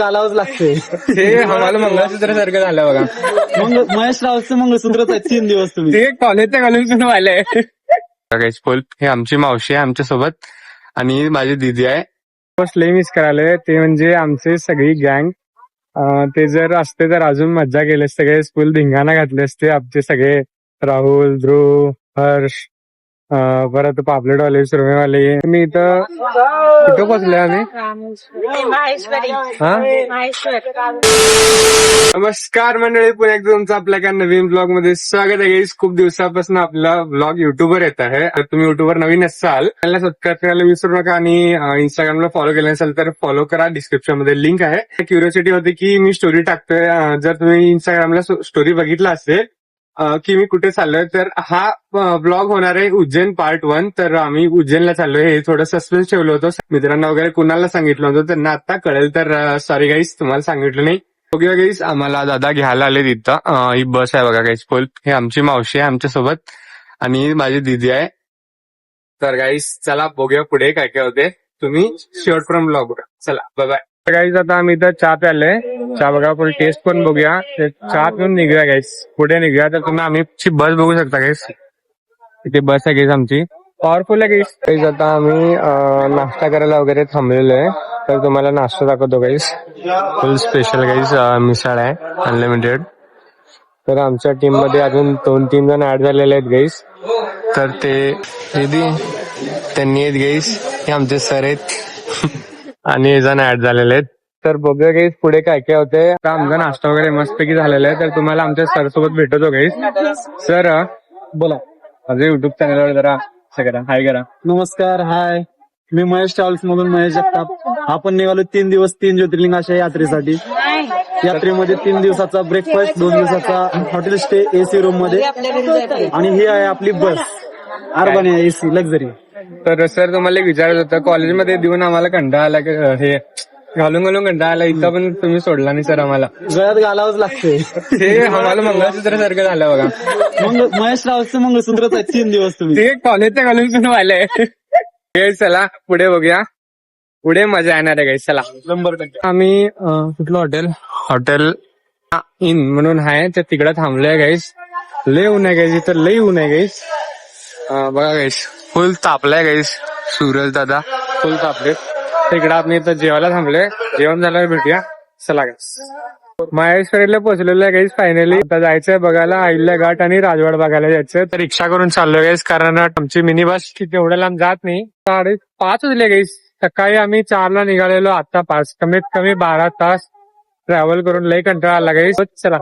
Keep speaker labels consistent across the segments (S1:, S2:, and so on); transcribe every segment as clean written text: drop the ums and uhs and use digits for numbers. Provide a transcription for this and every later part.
S1: घालावंच लागते.
S2: ते आम्हाला मंगळसूत्र सारखं झालं बघा.
S1: महेश रावचं मंगळसूत्रच आहे 3 दिवस तुम्ही.
S2: ते कॉलेजच्या घालून आलंय. फुल हे आमची मावशी आहे आमच्या सोबत आणि माझी दीदी आहे. फर्स्ट लय मिस करायला ते म्हणजे आमचे सगळी गँग. ते जर असते तर अजून मज्जा केली असते. सगळे फुल धिंगाणा घातले असते आमचे सगळे. राहुल, ध्रुव, हर्ष, परत पापलेटवाले, सुरमेवाले. मी इथं पोचलोय आम्ही. नमस्कार मंडळी, पुन्हा एकदा तुमचं आपल्या एका नवीन ब्लॉग मध्ये स्वागत आहे. खूप दिवसापासून आपला ब्लॉग युट्यूबवर येत आहे. तुम्ही युट्यूबवर नवीन असाल त्याला सबस्क्राईब करायला विसरू नका आणि इंस्टाग्रामला फॉलो केलं नसेल तर फॉलो करा. डिस्क्रिप्शन मध्ये लिंक आहे. क्युरियोसिटी होती की मी स्टोरी टाकतोय. जर तुम्ही इंस्टाग्रामला स्टोरी बघितला असेल की मी कुठे चाललोय तर हा ब्लॉग होणार आहे उज्जैन पार्ट 1. तर आम्ही उज्जैनला चाललोय हे थोडं सस्पेन्स ठेवलं होतं. मित्रांना वगैरे कुणाला सांगितलं होतं त्यांना आता कळेल. तर सॉरी गाईस तुम्हाला सांगितलं नाही. ओके गाईस, आम्हाला दादा घ्यायला आले तिथं. ही बस आहे बघा गाईस फुल. हे आमची मावशी आहे आमच्या सोबत आणि माझी दीदी आहे. तर गाईस चला बघूया पुढे काय काय होते. तुम्ही शेवट फ्रॉम ब्लॉग चला बाय बाय. गाईस आता आम्ही इथं चहा प्यायलोय. चहा बघा पुढे टेस्ट पण बघूया. चहा पिऊन निघूया गाईस. पुढे निघूया. तर तुम्ही आम्हीची बस बघू शकता गाईस. इथे बस आहे गाईस आमची. पॉवरफुल आहे गाईस. गाईस आता आम्ही नाश्ता करायला वगैरे थांबलेलो आहे. तर तुम्हाला नाश्ता दाखवतो गाईस. फुल स्पेशल गाईस मिसळ आहे अनलिमिटेड. तर आमच्या टीम मध्ये अजून 2-3 जण ऍड झालेले आहेत गाईस. तर त्यांनी आहेत गाईस. हे आमचे सर आहेत आणि हे जण ऍड झालेले आहेत. तर बघूया गाईस पुढे काय काय होते. आमचा नाश्ता वगैरे मस्तपैकी झालेला आहे. तर तुम्हाला आमच्या सर सोबत भेटतो गाईस. सर
S1: बोला.
S2: माझ्या युट्यूब चॅनलवर जरा करा, हाय करा.
S1: नमस्कार, हाय. मी महेश ट्रॅव्हल्स मधून महेश जगताप. आपण निघालो 3 दिवस 3 ज्योतिर्लिंग अशा यात्रेसाठी. यात्रेमध्ये 3 दिवसाचा ब्रेकफास्ट, 2 दिवसाचा हॉटेल स्टे एसी रूम मध्ये आणि ही आहे आपली बस अर्बन एसी लक्झरी.
S2: तर सर तुम्हाला एक विचारायचं होतं, कॉलेजमध्ये देऊन आम्हाला कंटाळा आला. हे घालून कंटाळा आला. इथं पण तुम्ही सोडला नाही सर आम्हाला.
S1: गळ्यात घालावंच लागते.
S2: ते आम्हाला मंगळसूत्र सारखं झालं बघा.
S1: महेश रावचं मंगळसूत्रच आहे 3 दिवस तुम्ही.
S2: ते कॉलेजच्या घालून आलंय. चला पुढे बघूया. पुढे मजा येणार आहे गाईस. चला
S1: 100%.
S2: आम्ही कुठलं हॉटेल इन म्हणून आहे तर तिकडे थांबलोय गाईस. लय ऊन आहे गाईस इथं, लय ऊन आहे गाईस. बघा गाईस फुल तापलाय गाईस. सूरज दादा फुल तापले. तिकडे आपण इथं जेवायला थांबलोय. जेवण झाल्यावर भेटूया. चला गाईस. माहेश्वरीला पोहोचलेलो आहे गाईस फायनली. आता जायचंय बघायला अहिल्या घाट आणि राजवाड बघायला जायचं. तर रिक्षा करून चाललोय गाईस कारण आमची मिनी बस तेवढ्या लांब जात नाही. 5:30 वाजले गाईस. सकाळी आम्ही 4ला निघालेलो, आता 5. कमीत कमी 12 तास ट्रॅव्हल करून लय कंटाळा आला गाईस. चला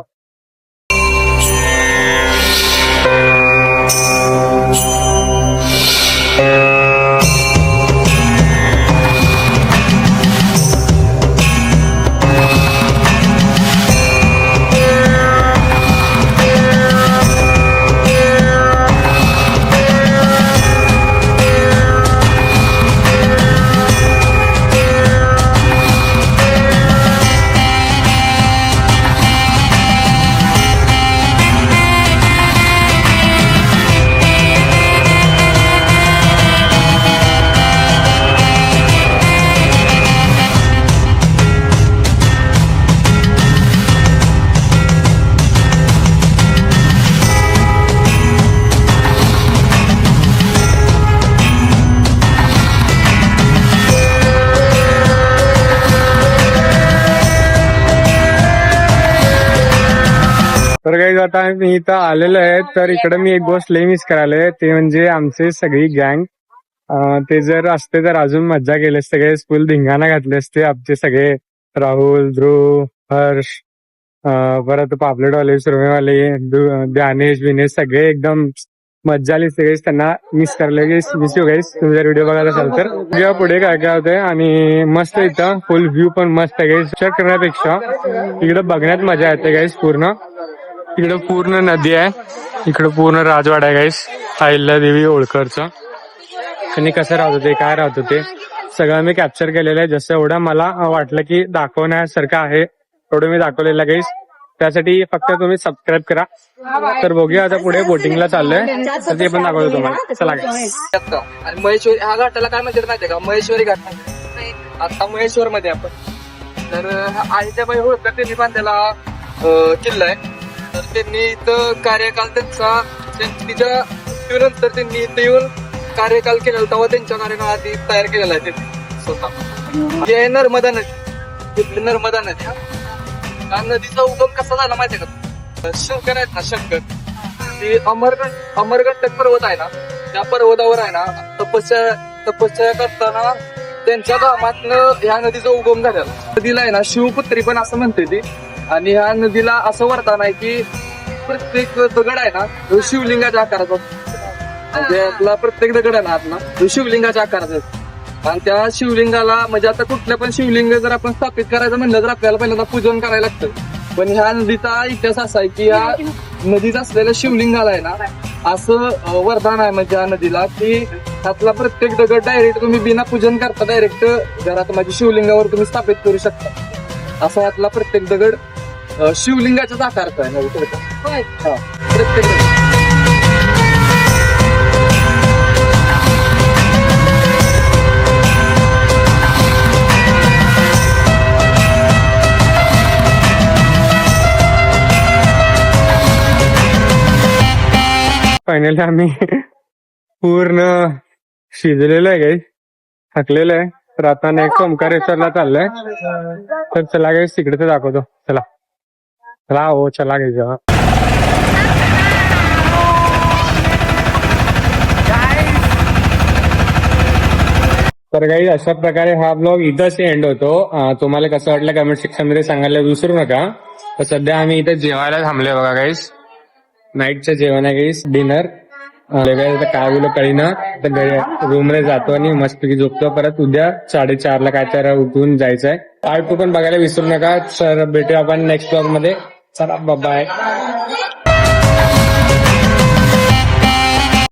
S2: तर काही आता मी इथं आलेलो आहे. तर इकडे मी एक गोष्ट लय मिस करायला ते म्हणजे आमचे सगळी गँग. ते जर असते तर अजून मज्जा केली असते. सगळे फुल धिंगाणा घातले असते आमचे सगळे. राहुल, ध्रुव, हर्ष, परत पापलेटवाले, सुरमेवाले, ध्यानेश, विनेश सगळे एकदम मज्जा आली. सगळे त्यांना मिस करायला मिस यू गाईस. तुम्ही जर व्हिडिओ बघायला असाल तर जेव्हा पुढे काय काय होतंय. आणि मस्त इथं फुल व्ह्यू पण मस्त आहे गाईस. चेक करण्यापेक्षा इकडे बघण्यात मजा येते गाईस. इकडे पूर्ण नदी आहे. इकडे पूर्ण राजवाडा आहे गाईस. अहिल्यादेवी होळकरचा. त्यांनी कसं राहत होते, काय राहत होते सगळं मी कॅप्चर केलेलं आहे. जसं एवढं मला वाटलं की दाखवण्यासारखं आहे एवढं मी दाखवलेलं आहे गाईस. त्यासाठी फक्त तुम्ही सबस्क्राईब करा. तर बघूया आता पुढे बोटिंगला चाललोय तर ते पण दाखवतो तुम्हाला. चला गाईस.
S3: आणि महेश्वरी हा घाटाला काय म्हणतात माहितीये का? महेश्वरी घाट. आता महेश्वर मध्ये आपण तर आळीच्याबाई होळकर त्यांनी बांधलेला किल्ला आहे. तर त्यांनी इथं कार्यकाल त्यांचा तिच्या मृत्यूनंतर त्यांनी इथं येऊन कार्यकाल केलेला तेव्हा त्यांच्या कार्यकाळात तयार केलेला आहे त्यांनी स्वतः. हे आहे नर्मदा नदी, इथली नर्मदा नदी. हा नदीचा उगम कसा झाला माहितीये का? शंकर आहेत ना, शंकर ते अमरगंटक पर्वत आहे ना, त्या पर्वतावर आहे ना तपस्या करताना त्यांच्या गावातनं ह्या नदीचा उगम झालेला. नदीला आहे ना शिवपुत्री पण असं म्हणते ती. आणि ह्या नदीला असं वरदान आहे की प्रत्येक दगड आहे ना तो शिवलिंगाच्या आकाराचा. म्हणजे आपला प्रत्येक दगड आहे ना आत ना तो शिवलिंगाच्या आकाराचा. आणि त्या शिवलिंगाला म्हणजे आता कुठलं पण शिवलिंग जर आपण स्थापित करायचं म्हणलं तर आपल्याला पहिल्यांदा पूजन करायला लागतं. पण ह्या नदीचा इतिहास असा आहे की या नदीत असलेल्या शिवलिंगाला आहे ना असं वरदान आहे म्हणजे या नदीला की त्यातला प्रत्येक दगड डायरेक्ट तुम्ही बिना पूजन करता डायरेक्ट घरात माझ्या शिवलिंगावर तुम्ही स्थापित करू शकता. असा यातला प्रत्येक दगड शिवलिंगाच्याच आकारचा आहे नदीचा. हा प्रत्येक दगड.
S2: फायनली आम्ही पूर्ण शिजलेलो आहे गाईस, थकलेलं आहे. तर आता नेक्स्ट ओंकारेश्वरला चाललंय. तर चला गाईस तिकडे ते दाखवतो. चला चला हो चला गाईस. तर गाईस अशा प्रकारे हा ब्लॉग इथंच एंड होतो. तुम्हाला कसं वाटलं कमेंट सेक्शन मध्ये सांगायला विसरू नका. तर सध्या आम्ही इथे जेवायला थांबलोय बघा गाईस. नाईटचं जेवण आहे गाईस, डिनर. काय बोलू कळीना. तर रूम मध्ये जातो आणि मस्तपैकी झोपतो. परत उद्या 4:30ला काय तर उठून जायचंय. पार्ट 2 पण बघायला विसरू नका. सर भेटूया आपण नेक्स्ट ब्लॉग मध्ये. चला बाय.